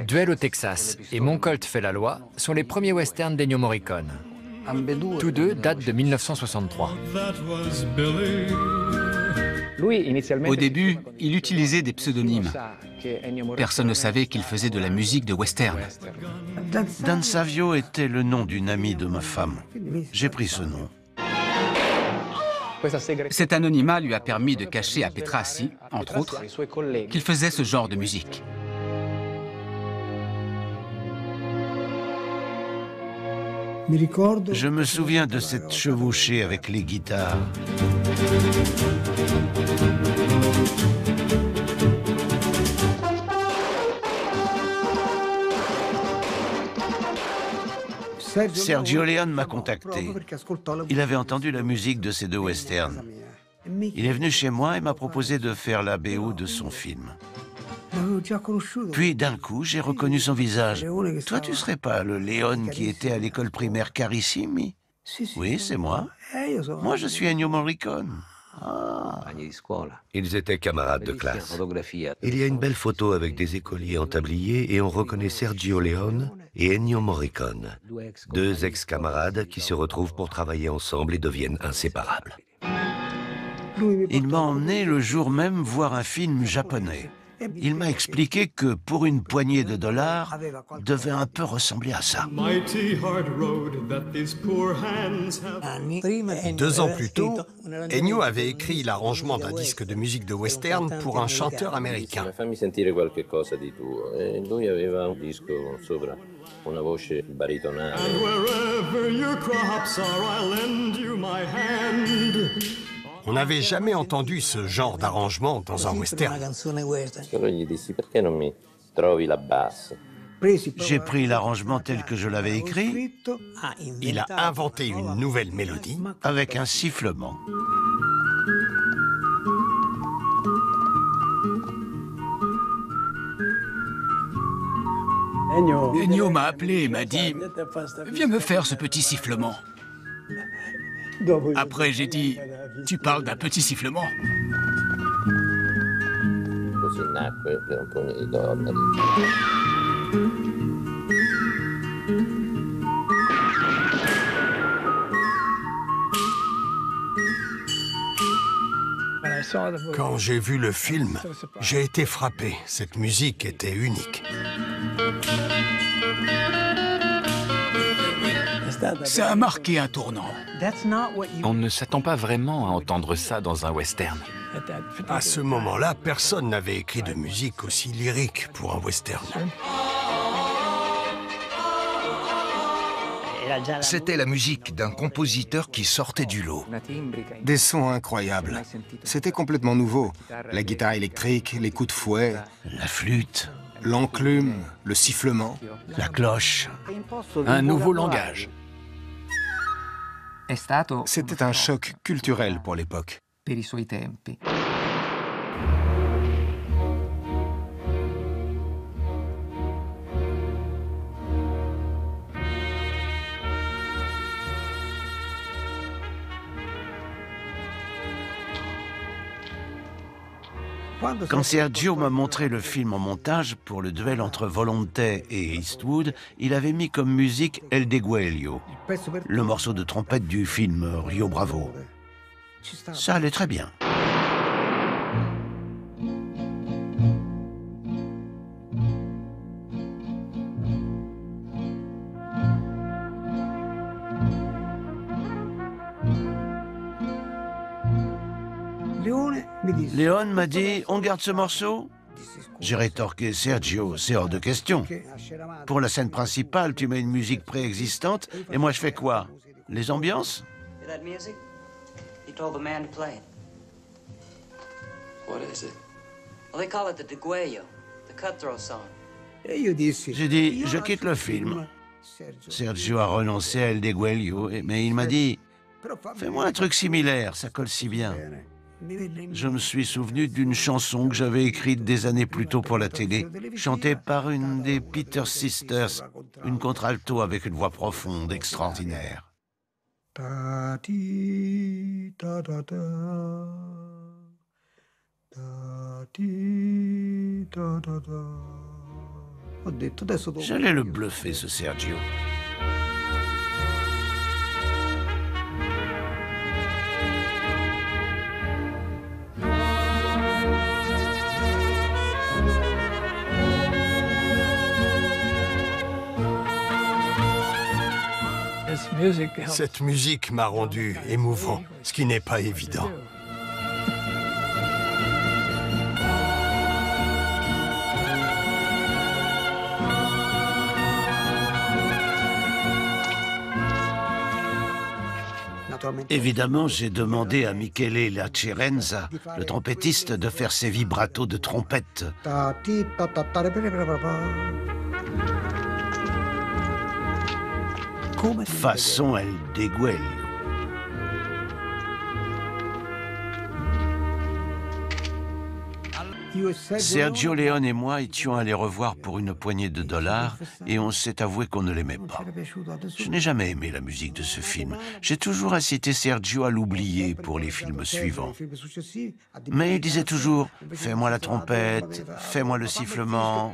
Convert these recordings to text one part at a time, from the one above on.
Duel au Texas et Mon Colt fait la loi sont les premiers westerns d'Ennio Morricone. Tous deux datent de 1963. Au début, il utilisait des pseudonymes. Personne ne savait qu'il faisait de la musique de western. Dan Savio était le nom d'une amie de ma femme. J'ai pris ce nom. Cet anonymat lui a permis de cacher à Petrassi, entre autres, qu'il faisait ce genre de musique. Je me souviens de cette chevauchée avec les guitares. Sergio Leone m'a contacté. Il avait entendu la musique de ces deux westerns. Il est venu chez moi et m'a proposé de faire la BO de son film. Puis d'un coup, j'ai reconnu son visage. Toi, tu serais pas le Leone qui était à l'école primaire Carissimi? Oui, c'est moi. Moi, je suis Ennio Morricone. Ah. Ils étaient camarades de classe. Il y a une belle photo avec des écoliers en tablier et on reconnaît Sergio Leone et Ennio Morricone, deux ex-camarades qui se retrouvent pour travailler ensemble et deviennent inséparables. Il m'a emmené le jour même voir un film japonais. Il m'a expliqué que pour une poignée de dollars, devait un peu ressembler à ça. 2 ans plus tôt, Ennio avait écrit l'arrangement d'un disque de musique de western pour un chanteur américain. Fammi sentire qualche cosa di tuo. E lui aveva un disco sopra una voce baritonale. And wherever your crops are, I'll lend you my hand. On n'avait jamais entendu ce genre d'arrangement dans un western. J'ai pris l'arrangement tel que je l'avais écrit. Il a inventé une nouvelle mélodie avec un sifflement. Ennio m'a appelé et m'a dit « Viens me faire ce petit sifflement ». Après, j'ai dit « Tu parles d'un petit sifflement ». Quand j'ai vu le film, j'ai été frappé. Cette musique était unique. Ça a marqué un tournant. On ne s'attend pas vraiment à entendre ça dans un western. À ce moment-là, personne n'avait écrit de musique aussi lyrique pour un western. C'était la musique d'un compositeur qui sortait du lot. Des sons incroyables. C'était complètement nouveau. La guitare électrique, les coups de fouet, la flûte, l'enclume, le sifflement, la cloche. Un nouveau langage. C'était un choc culturel pour l'époque. Quand Sergio m'a montré le film en montage pour le duel entre Volonte et Eastwood, il avait mis comme musique El Deguelio, le morceau de trompette du film Rio Bravo. Ça allait très bien. Leone m'a dit « On garde ce morceau ?» J'ai rétorqué « Sergio, c'est hors de question. Pour la scène principale, tu mets une musique préexistante et moi je fais quoi? Les ambiances ?» J'ai dit « Je quitte le film. » Sergio a renoncé à El Deguelio, mais il m'a dit « Fais-moi un truc similaire, ça colle si bien. » Je me suis souvenu d'une chanson que j'avais écrite des années plus tôt pour la télé, chantée par une des Peter Sisters, une contralto avec une voix profonde, extraordinaire. Ta-ti, ta-ta-ta, ta-ti. J'allais le bluffer, ce Sergio. Cette musique m'a rendu émouvant, ce qui n'est pas évident. Évidemment, j'ai demandé à Michele Lacerenza, le trompettiste, de faire ses vibratos de trompette. Façon El Deguello. Sergio Leone et moi étions allés revoir pour une poignée de dollars et on s'est avoué qu'on ne l'aimait pas. Je n'ai jamais aimé la musique de ce film. J'ai toujours incité Sergio à l'oublier pour les films suivants. Mais il disait toujours « Fais-moi la trompette, fais-moi le sifflement ».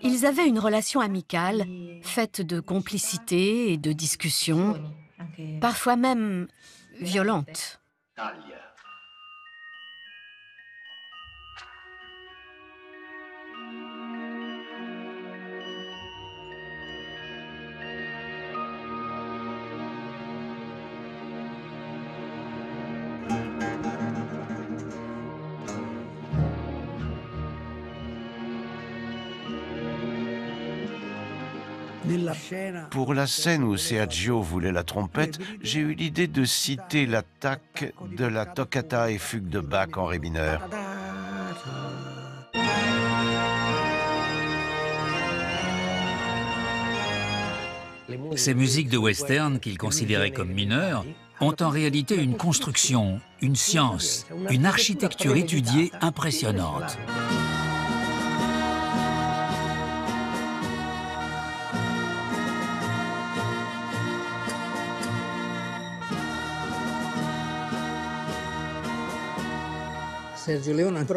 Ils avaient une relation amicale, faite de complicité et de discussions, parfois même violentes. Pour la scène où Sergio voulait la trompette, j'ai eu l'idée de citer l'attaque de la toccata et fugue de Bach en ré mineur. Ces musiques de western qu'il considérait comme mineures ont en réalité une construction, une science, une architecture étudiée impressionnante.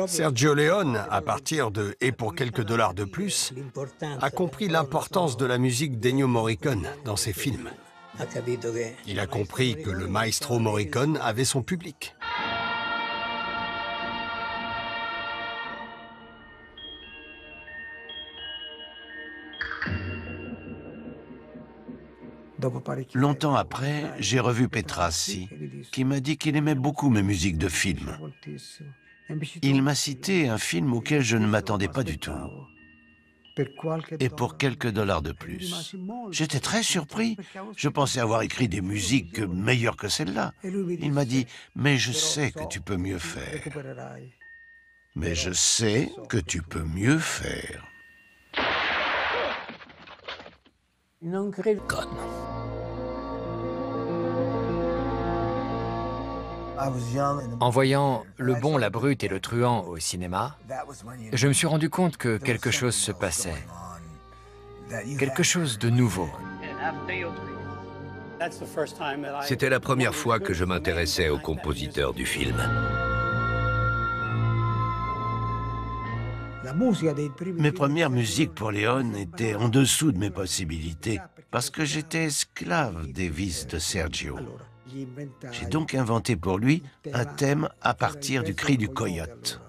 Sergio Leone, à partir de « Et pour quelques dollars de plus », a compris l'importance de la musique d'Ennio Morricone dans ses films. Il a compris que le maestro Morricone avait son public. Longtemps après, j'ai revu Petrassi, qui m'a dit qu'il aimait beaucoup mes musiques de films. Il m'a cité un film auquel je ne m'attendais pas du tout. Et pour quelques dollars de plus. J'étais très surpris. Je pensais avoir écrit des musiques meilleures que celle-là. Il m'a dit « Mais je sais que tu peux mieux faire. Mais je sais que tu peux mieux faire. » En voyant Le Bon, la Brute et le Truand au cinéma, je me suis rendu compte que quelque chose se passait. Quelque chose de nouveau. C'était la première fois que je m'intéressais au compositeur du film. Mes premières musiques pour Leone étaient en dessous de mes possibilités, parce que j'étais esclave des vices de Sergio. J'ai donc inventé pour lui un thème à partir du cri du coyote.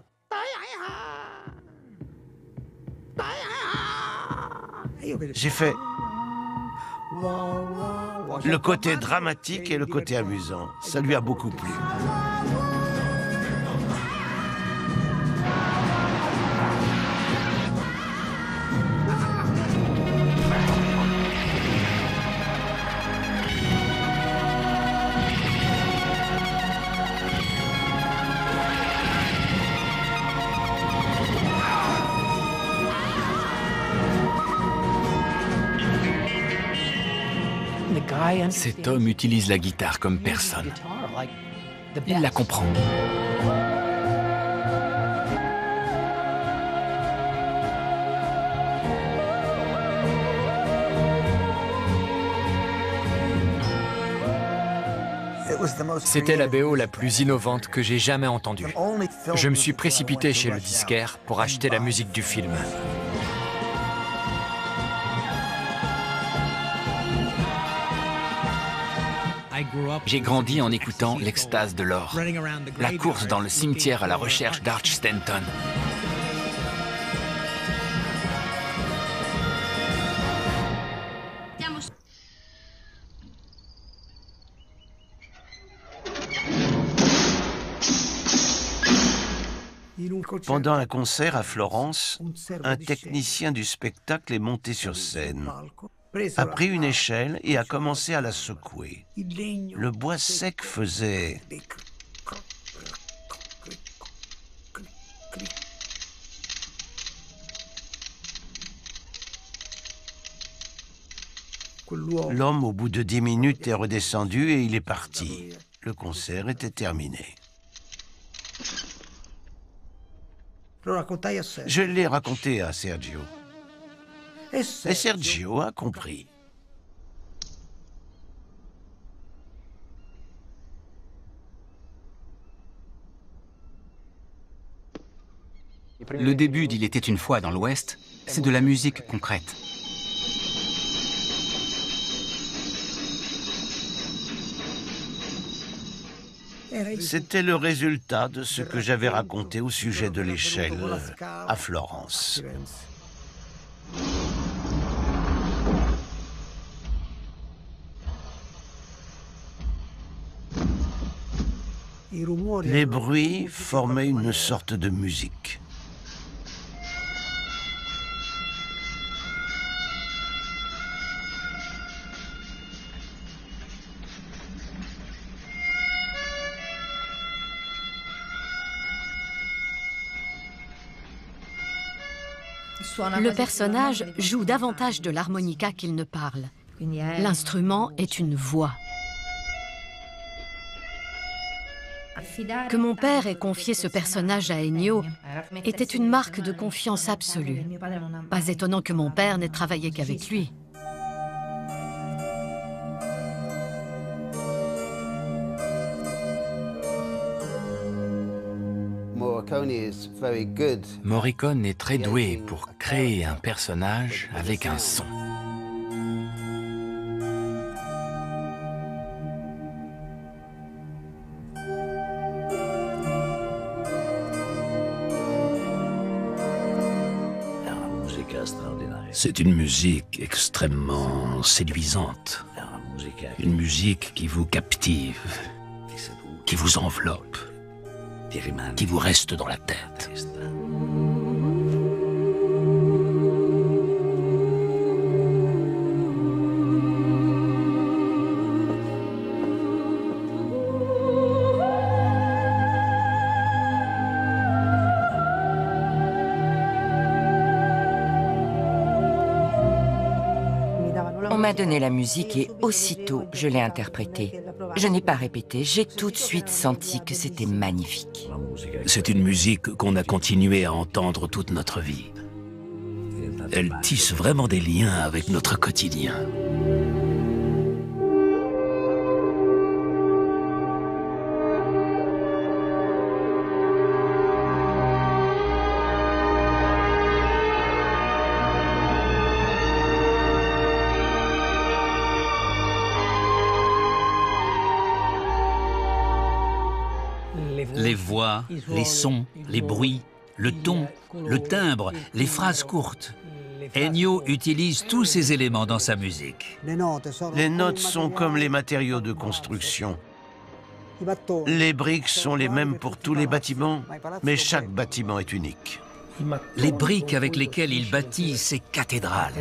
J'ai fait le côté dramatique et le côté amusant. Ça lui a beaucoup plu. Cet homme utilise la guitare comme personne. Il la comprend. C'était la BO la plus innovante que j'ai jamais entendue. Je me suis précipité chez le disquaire pour acheter la musique du film. J'ai grandi en écoutant l'extase de l'or, la course dans le cimetière à la recherche d'Arch Stanton. Pendant un concert à Florence, un technicien du spectacle est monté sur scène, a pris une échelle et a commencé à la secouer. Le bois sec faisait... L'homme, au bout de 10 minutes, est redescendu et il est parti. Le concert était terminé. Je l'ai raconté à Sergio. Et Sergio a compris. Le début d'Il était une fois dans l'Ouest, c'est de la musique concrète. C'était le résultat de ce que j'avais raconté au sujet de l'échelle à Florence. Les bruits formaient une sorte de musique. Le personnage joue davantage de l'harmonica qu'il ne parle. L'instrument est une voix. Que mon père ait confié ce personnage à Ennio était une marque de confiance absolue. Pas étonnant que mon père n'ait travaillé qu'avec lui. Morricone est très doué pour créer un personnage avec un son. C'est une musique extrêmement séduisante. Une musique qui vous captive, qui vous enveloppe, qui vous reste dans la tête. On m'a donné la musique et aussitôt je l'ai interprétée. Je n'ai pas répété, j'ai tout de suite senti que c'était magnifique. C'est une musique qu'on a continué à entendre toute notre vie. Elle tisse vraiment des liens avec notre quotidien. Les voix, les sons, les bruits, le ton, le timbre, les phrases courtes. Ennio utilise tous ces éléments dans sa musique. Les notes sont comme les matériaux de construction. Les briques sont les mêmes pour tous les bâtiments, mais chaque bâtiment est unique. Les briques avec lesquelles il bâtit ses cathédrales.